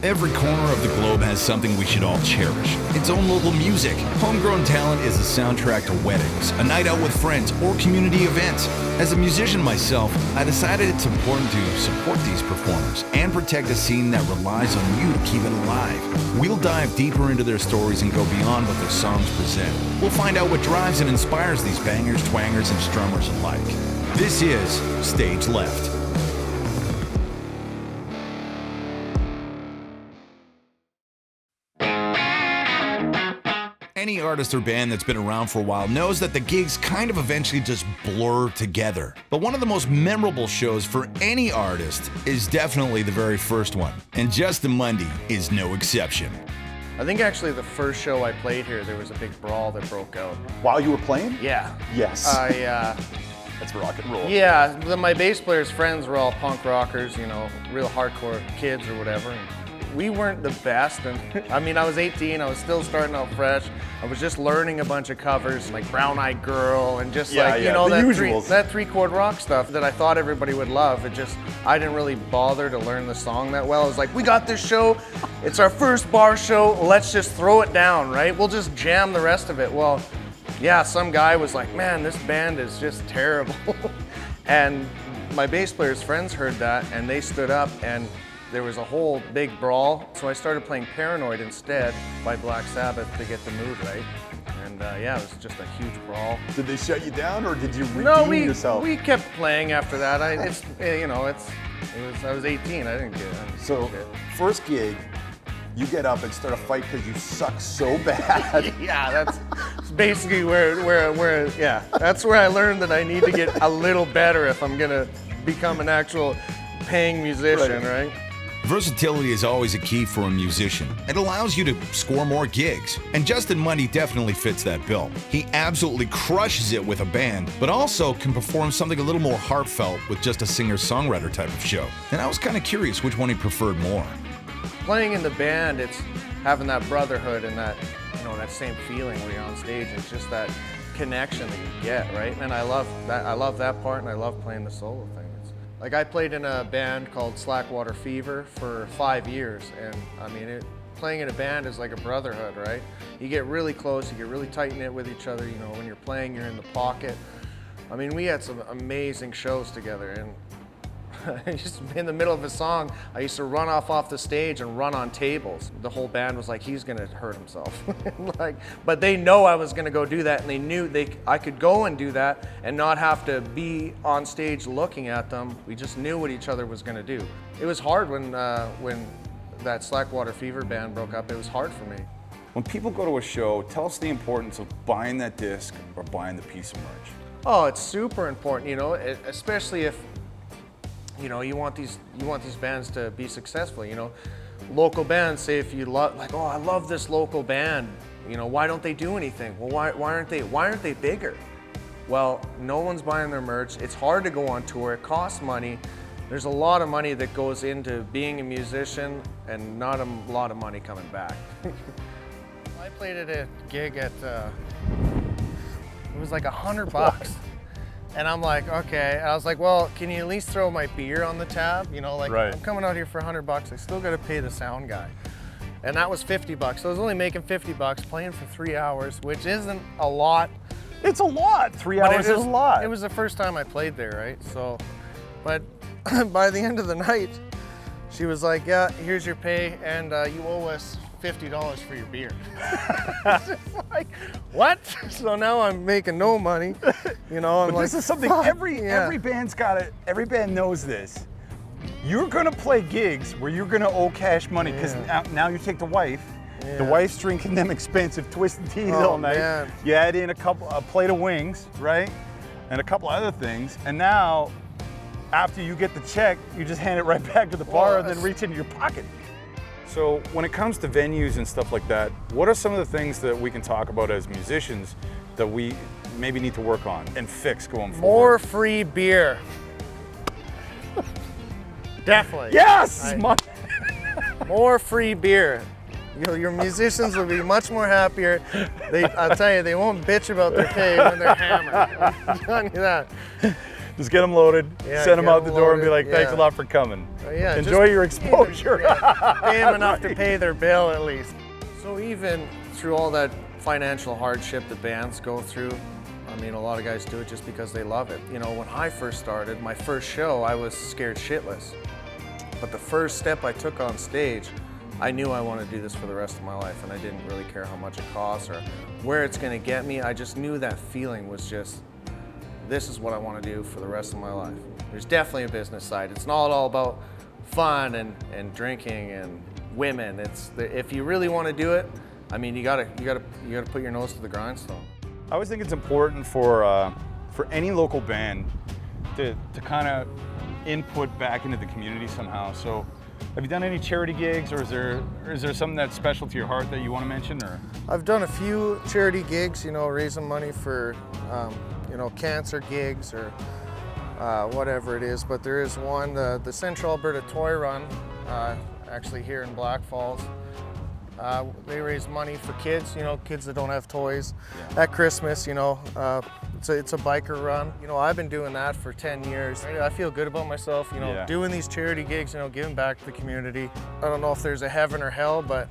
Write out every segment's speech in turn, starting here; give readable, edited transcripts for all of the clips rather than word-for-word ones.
Every corner of the globe has something we should all cherish. Its own local music. Homegrown talent is a soundtrack to weddings, a night out with friends, or community events. As a musician myself, I decided it's important to support these performers and protect a scene that relies on you to keep it alive. We'll dive deeper into their stories and go beyond what their songs present. We'll find out what drives and inspires these bangers, twangers, and strummers alike. This is Stage Left. Any artist or band that's been around for a while knows that the gigs kind of eventually just blur together. But one of the most memorable shows for any artist is definitely the very first one. And Justin Mundy is no exception. I think actually the first show I played here, there was a big brawl that broke out. While you were playing? Yeah. Yes. That's rock and roll. Yeah, my bass player's friends were all punk rockers, you know, real hardcore kids or whatever. And we weren't the best, and I mean, I was 18, I was still starting out fresh. I was just learning a bunch of covers, like Brown Eyed Girl, and just you know, that three-chord rock stuff that I thought everybody would love. I didn't really bother to learn the song that well. I was like, we got this show, it's our first bar show, let's just throw it down, right? We'll just jam the rest of it. Well, yeah, some guy was like, man, this band is just terrible. And my bass player's friends heard that, and they stood up, and there was a whole big brawl, so I started playing Paranoid instead by Black Sabbath to get the mood right. And yeah, it was just a huge brawl. Did they shut you down, or did you redeem yourself? We kept playing after that. I was 18. I didn't get it. So first gig, you get up and start a fight because you suck so bad. Yeah, that's basically that's where I learned that I need to get a little better if I'm gonna become an actual paying musician, right? Versatility is always a key for a musician. It allows you to score more gigs. And Justin Mundy definitely fits that bill. He absolutely crushes it with a band, but also can perform something a little more heartfelt with just a singer-songwriter type of show. And I was kind of curious which one he preferred more. Playing in the band, it's having that brotherhood and that, you know, that same feeling where you're on stage. It's just that connection that you get, right? And I love that part, and I love playing the solo thing. Like, I played in a band called Slackwater Fever for 5 years, and I mean, playing in a band is like a brotherhood, right? You get really close, you get really tight-knit with each other, you know, when you're playing, you're in the pocket. I mean, we had some amazing shows together, and just in the middle of a song, I used to run off the stage and run on tables. The whole band was like, he's gonna hurt himself. But they know I was gonna go do that, and they knew I could go and do that and not have to be on stage looking at them. We just knew what each other was gonna do. It was hard when that Slackwater Fever band broke up. It was hard for me. When people go to a show, tell us the importance of buying that disc or buying the piece of merch. Oh, it's super important, you know, especially if you know, you want these bands to be successful, you know. Local bands, say if you love, like, oh, I love this local band, you know, why don't they do anything? Well, why aren't they bigger? Well, no one's buying their merch. It's hard to go on tour. It costs money. There's a lot of money that goes into being a musician and not a lot of money coming back. I played at a gig at, it was like $100. And I'm like, okay. And I was like, well, can you at least throw my beer on the tab? You know, like, right. I'm coming out here for $100. I still got to pay the sound guy. And that was $50. So I was only making $50 playing for 3 hours, which isn't a lot. It's a lot. 3 hours is a lot. It was the first time I played there, right? So, but by the end of the night, she was like, yeah, here's your pay, and you owe us $50 for your beer. Like, what? So now I'm making no money. You know, I'm but like, this is something every band's got it. Every band knows this. You're gonna play gigs where you're gonna owe cash money because now you take the wife. Yeah. The wife's drinking them expensive twisted teas all night. Man. You add in a plate of wings, right? And a couple other things. And now, after you get the check, you just hand it right back to the bar and then reach into your pocket. So when it comes to venues and stuff like that, what are some of the things that we can talk about as musicians that we maybe need to work on and fix going forward? More free beer. Definitely. Yes! More free beer. Your musicians will be much more happier. I'll tell you, they won't bitch about their pay when they're hammered. I'm telling you that. Just get them loaded, Yeah, send them get out the 'em door and be loaded, like, thanks a yeah. lot for coming. Yeah, Enjoy just your exposure. pay them enough to pay their bill at least. So even through all that financial hardship that bands go through, I mean, a lot of guys do it just because they love it. You know, when I first started, my first show, I was scared shitless. But the first step I took on stage, I knew I wanted to do this for the rest of my life, and I didn't really care how much it costs or where it's gonna get me. I just knew that feeling was just, this is what I want to do for the rest of my life. There's definitely a business side. It's not all about fun and drinking and women. If you really want to do it, I mean, you gotta put your nose to the grindstone. I always think it's important for any local band to kind of input back into the community somehow. So, have you done any charity gigs, or is there something that's special to your heart that you want to mention? Or I've done a few charity gigs, you know, raising money for, you know, cancer gigs or whatever it is. But there is one, the Central Alberta Toy Run, actually here in Blackfalds. They raise money for kids, you know, kids that don't have toys. At Christmas, you know, it's a biker run. You know, I've been doing that for 10 years. I feel good about myself, you know, doing these charity gigs, you know, giving back to the community. I don't know if there's a heaven or hell, but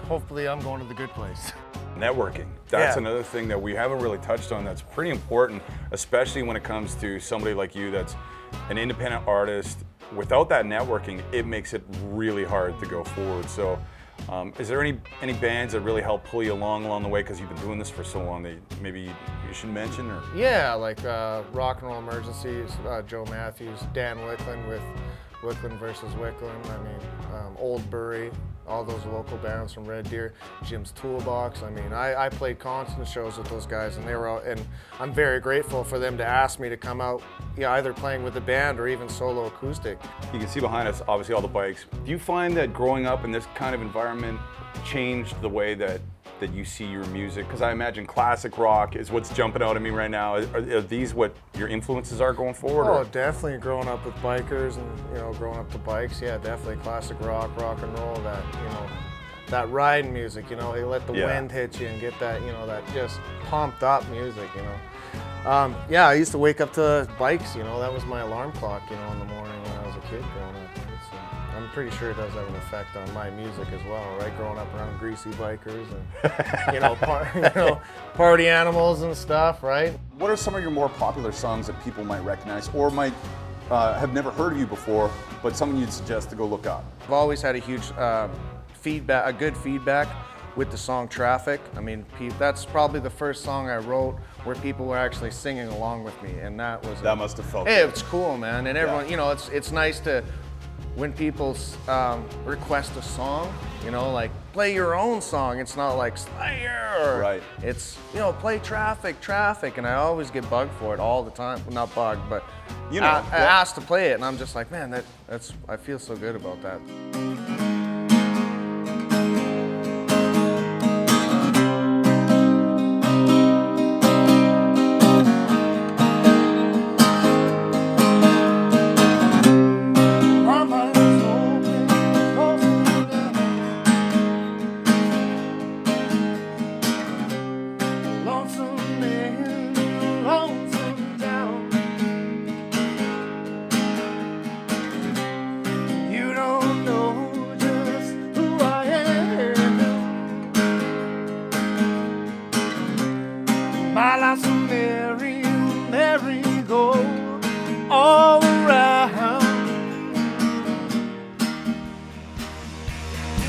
hopefully I'm going to the good place. networking. That's Yeah. another thing that we haven't really touched on that's pretty important, especially when it comes to somebody like you that's an independent artist. Without that networking, it makes it really hard to go forward. So is there any bands that really help pull you along the way because you've been doing this for so long that maybe you should mention? Or Yeah, like Rock and Roll Emergencies, Joe Matthews, Dan Wickland with Wickland versus Wickland. I mean, Old Bury, all those local bands from Red Deer, Jim's Toolbox. I mean, I played constant shows with those guys, and they were out, and I'm very grateful for them to ask me to come out, either playing with the band or even solo acoustic. you can see behind us, obviously, all the bikes. Do you find that growing up in this kind of environment changed the way that you see your music? Because I imagine classic rock is what's jumping out at me right now. Are these what your influences are going forward? Oh, or? definitely growing up with bikers and, growing up to bikes. Yeah, definitely classic rock and roll, that riding music, you let the wind hit you and get that, that just pumped up music, Yeah, I used to wake up to bikes, that was my alarm clock, in the morning when I was a kid growing up. Right? So I'm pretty sure it does have an effect on my music as well, right? Growing up around greasy bikers and, party animals and stuff, right? What are some of your more popular songs that people might recognize or might have never heard of you before, but something you'd suggest to go look up? I've always had a huge good feedback with the song Traffic. I mean, that's probably the first song I wrote where people were actually singing along with me, and that Must have felt hey, good. it's cool, man. And everyone, it's nice to, when people request a song, like play your own song. It's not like Slayer. Right. It's, play Traffic, and I always get bugged for it all the time. Well, not bugged, but asked to play it, and I'm just like, man, I feel so good about that. My life's a merry-go all around.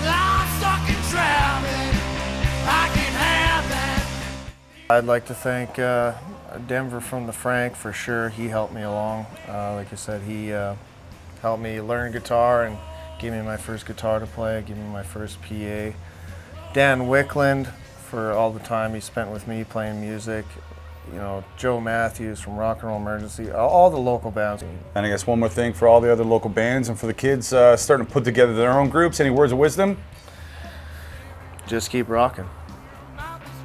I'm stuck in traffic, I can have that. I'd like to thank Denver from the Frank for sure. He helped me along. Like I said, he helped me learn guitar and gave me my first guitar to play, gave me my first PA. Dan Wickland for all the time he spent with me playing music. Joe Matthews from Rock and Roll Emergency, all the local bands. And I guess one more thing for all the other local bands and for the kids starting to put together their own groups. Any words of wisdom? Just keep rocking.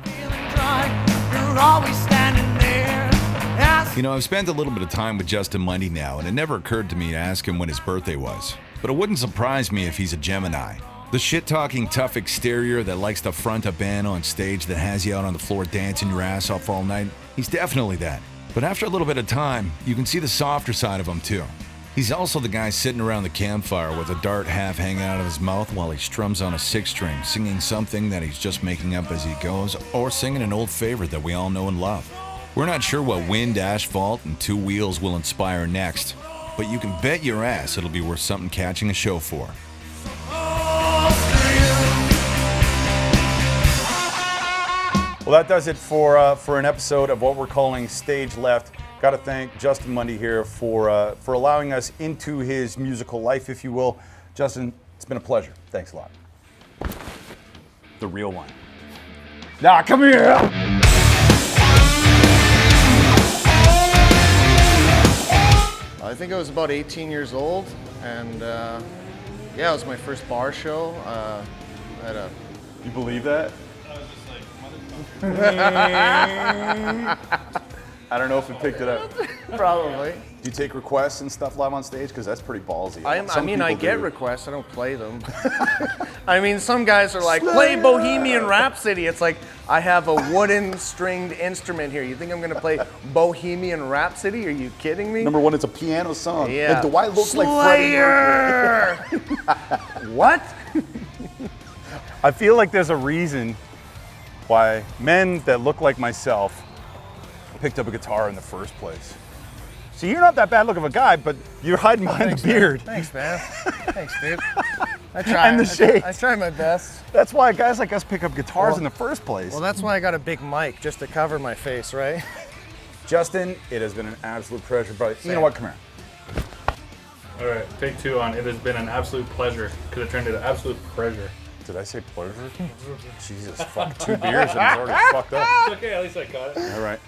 You're always standing there. I've spent a little bit of time with Justin Mundy now, and it never occurred to me to ask him when his birthday was. But it wouldn't surprise me if he's a Gemini. The shit-talking tough exterior that likes to front a band on stage that has you out on the floor dancing your ass off all night, he's definitely that. But after a little bit of time, you can see the softer side of him too. He's also the guy sitting around the campfire with a dart half hanging out of his mouth while he strums on a six string, singing something that he's just making up as he goes, or singing an old favorite that we all know and love. We're not sure what wind, asphalt, and two wheels will inspire next, but you can bet your ass it'll be worth something catching a show for. Well, that does it for an episode of what we're calling Stage Left. Got to thank Justin Mundy here for allowing us into his musical life, if you will. Justin, it's been a pleasure. Thanks a lot. The real one. Nah, come here. I think I was about 18 years old, and yeah, it was my first bar show. At a You believe that? I don't know if it picked it up. Probably. Do you take requests and stuff live on stage? Because that's pretty ballsy. I mean, I get requests. I don't play them. I mean, some guys are like, play Bohemian Rhapsody. It's like, I have a wooden stringed instrument here. You think I'm going to play Bohemian Rhapsody? Are you kidding me? Number one, it's a piano song. Yeah. And do I look like Freddie Mercury? What? I feel like there's a reason why men that look like myself picked up a guitar in the first place. See, you're not that bad look of a guy, but you're hiding behind the beard. Thanks, man. Thanks, dude. I try. And the shades. I try my best. That's why guys like us pick up guitars in the first place. Well, that's why I got a big mic, just to cover my face, right? Justin, it has been an absolute pleasure, brother. You know what? Come here. All right, take two on. It has been an absolute pleasure. Could have turned into absolute pleasure. Did I say pleasure? Jesus, fuck, 2 beers and it's already fucked up. It's okay, at least I got it. All right.